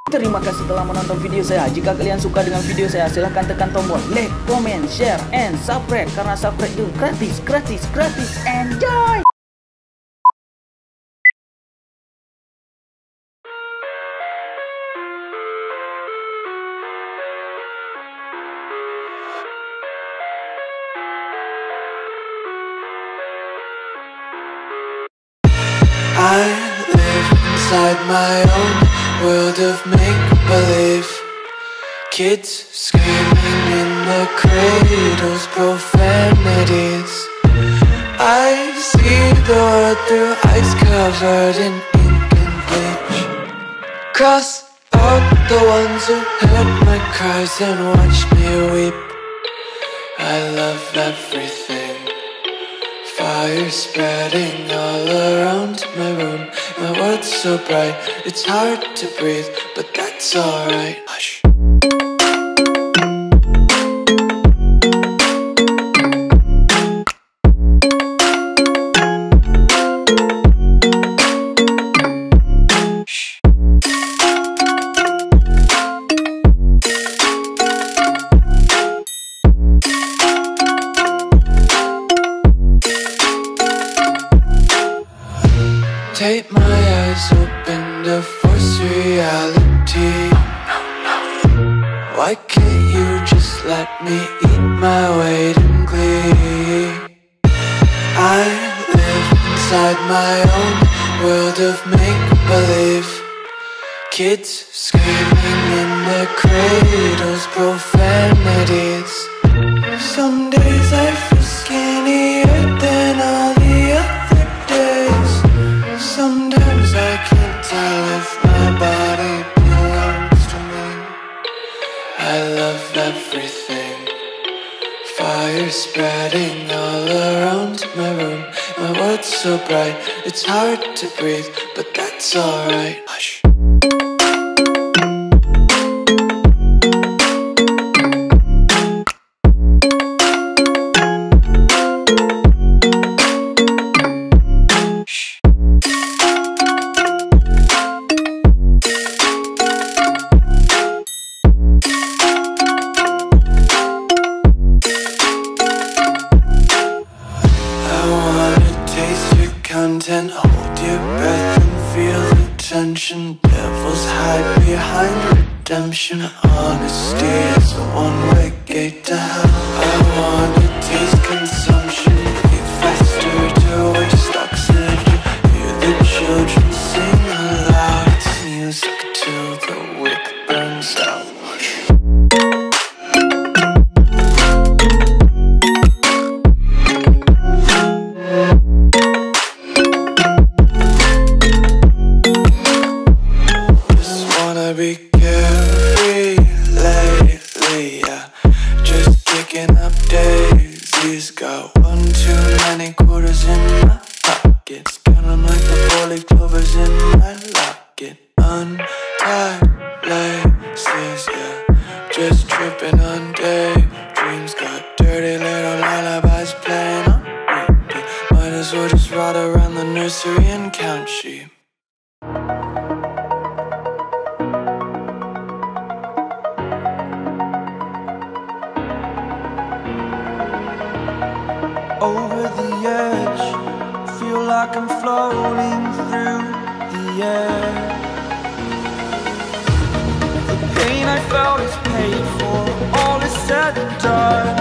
Terima kasih telah menonton video saya. Jika kalian suka dengan video saya, silahkan tekan tombol like, comment, share, and subscribe. Karena subscribe itu gratis. Enjoy! I live inside my own world of make-believe. Kids screaming in the cradles, profanities. I see the world through ice covered in ink and bleach. Cross out the ones who heard my cries and watched me weep. I love everything. Fire spreading all around my room. My world's so bright, it's hard to breathe, but that's alright. Hush. Take my eyes open to force reality. Why can't you just let me eat my weight in glee? I live inside my own world of make-believe. Kids screaming in their cradles, profanities. Some days I feel skinnier than all the other days. Sometimes I can't tell if my body belongs to me. I love everything. Fire spreading all around my room. My world's so bright, it's hard to breathe, but that's alright. Hush. Content, hold your breath and feel the tension. Devils hide behind redemption. Honesty is a one-way gate to hell. I wanna taste consumption. Be faster to waste oxygen. Hear the children sing aloud. It's music till the wick burns out. Be carefree lately, yeah. Just kicking up daisies. Got one too many quarters in my pockets. Count 'em like the 4-leaf clovers in my locket. Untied laces, yeah. Just tripping on daydreams. Got dirty little lullabies playing on repeat. Might as well just ride around the nursery and count sheep. Over the edge, feel like I'm floating through the air. The pain I felt is paid for, all is said and done.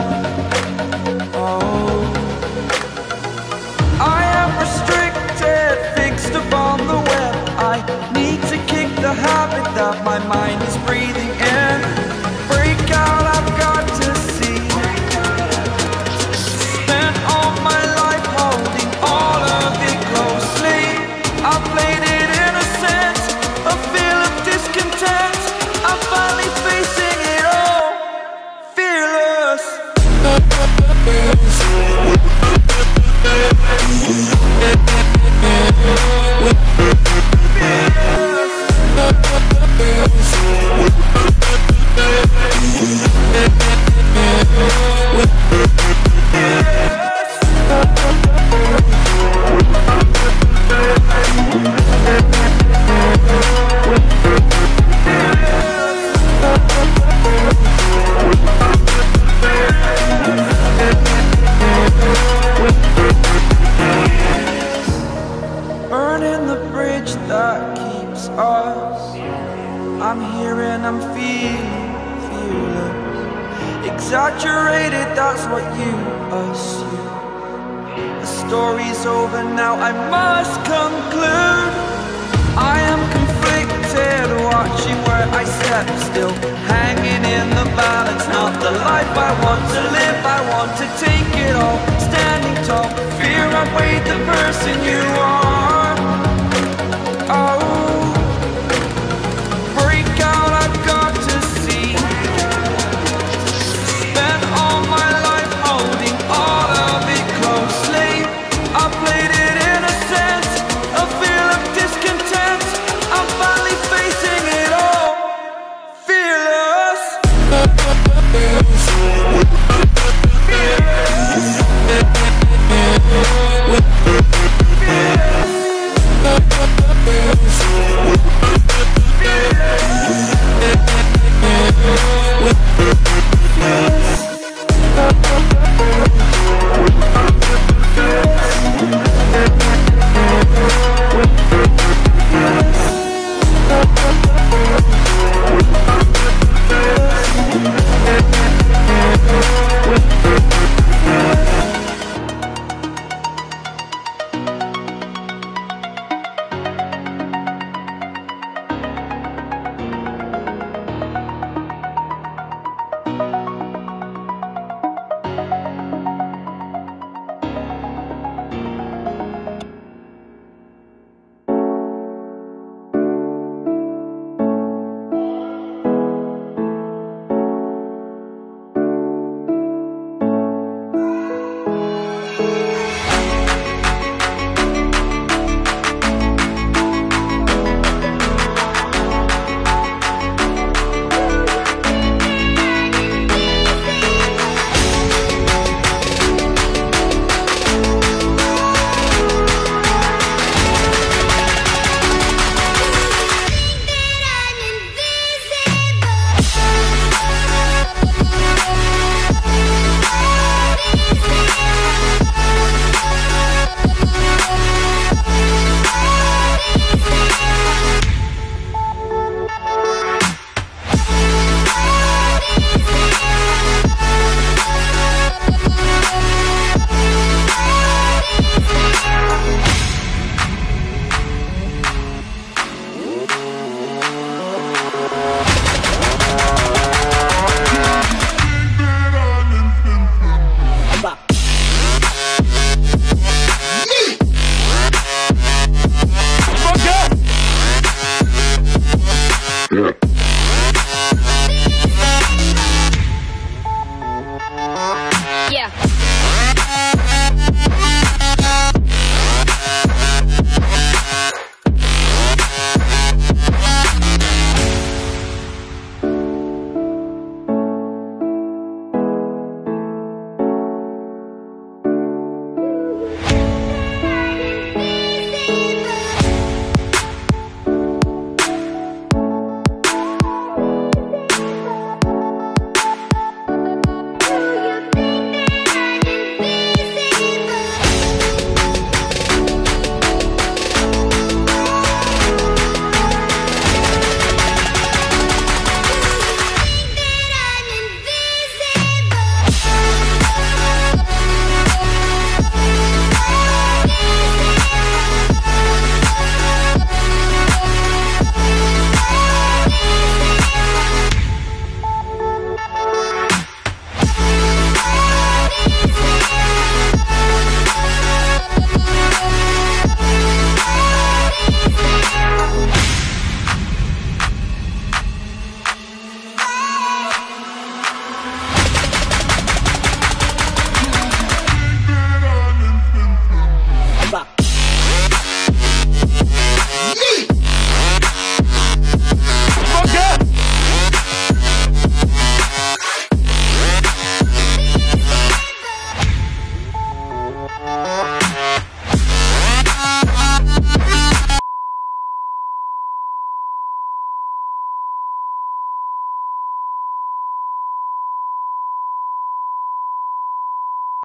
Oh, I am restricted, fixed upon the web. I need to kick the habit that my mind is breathing in. Break out, I've got to see. I played it innocent, a feel of discontent. I'm finally facing it all. that keeps us. I'm here and I'm feeling fearless. Exaggerated, that's what you assume. The story's over now, I must conclude. I am conflicted, watching where I step still, hanging in the balance. Not the life I want to live, I want to take it all. Standing tall, fear I weighed the person you are. Oh, break out, I've got to see. Spent all my life holding all of it closely. I played it in a sense, a feel of discontent. I'm finally facing it all, fearless. Yeah.